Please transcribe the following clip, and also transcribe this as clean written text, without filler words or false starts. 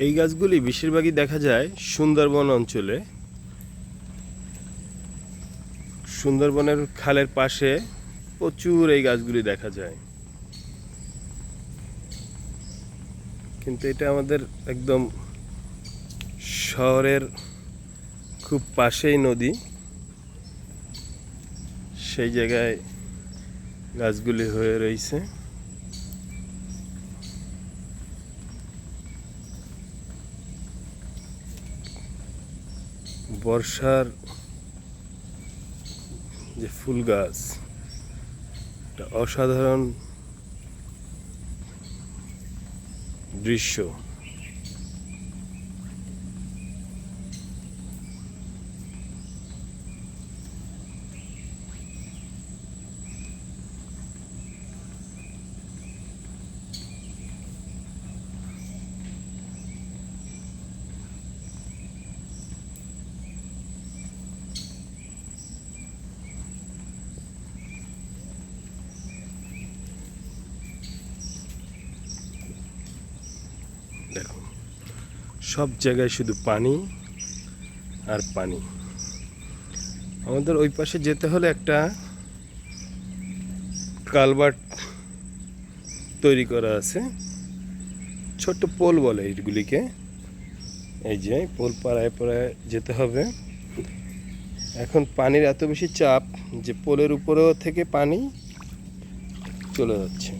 এই গাছগুলি বেশিরভাগই দেখা যায় সুন্দরবন অঞ্চলে। সুন্দরবনের খালের পাশে প্রচুর এই গাছগুলি দেখা যায়, কিন্তু এটা আমাদের একদম শহরের খুব পাশেই নদী, সেই জায়গায় গাছগুলি হয়ে রয়েছে। বর্ষার যে ফুল গাছ, একটা অসাধারণ দৃশ্য। দেখো, সব জায়গায় শুধু পানি আর পানি। আমাদের ওই পাশে যেতে হলে একটা কালভার্ট তৈরি করা আছে, ছোট্ট পোল বলে এইগুলিকে। এই যে পোল পাড়ায় পাড়ায় যেতে হবে। এখন পানির এত বেশি চাপ যে পোলের উপরেও থেকে পানি চলে যাচ্ছে।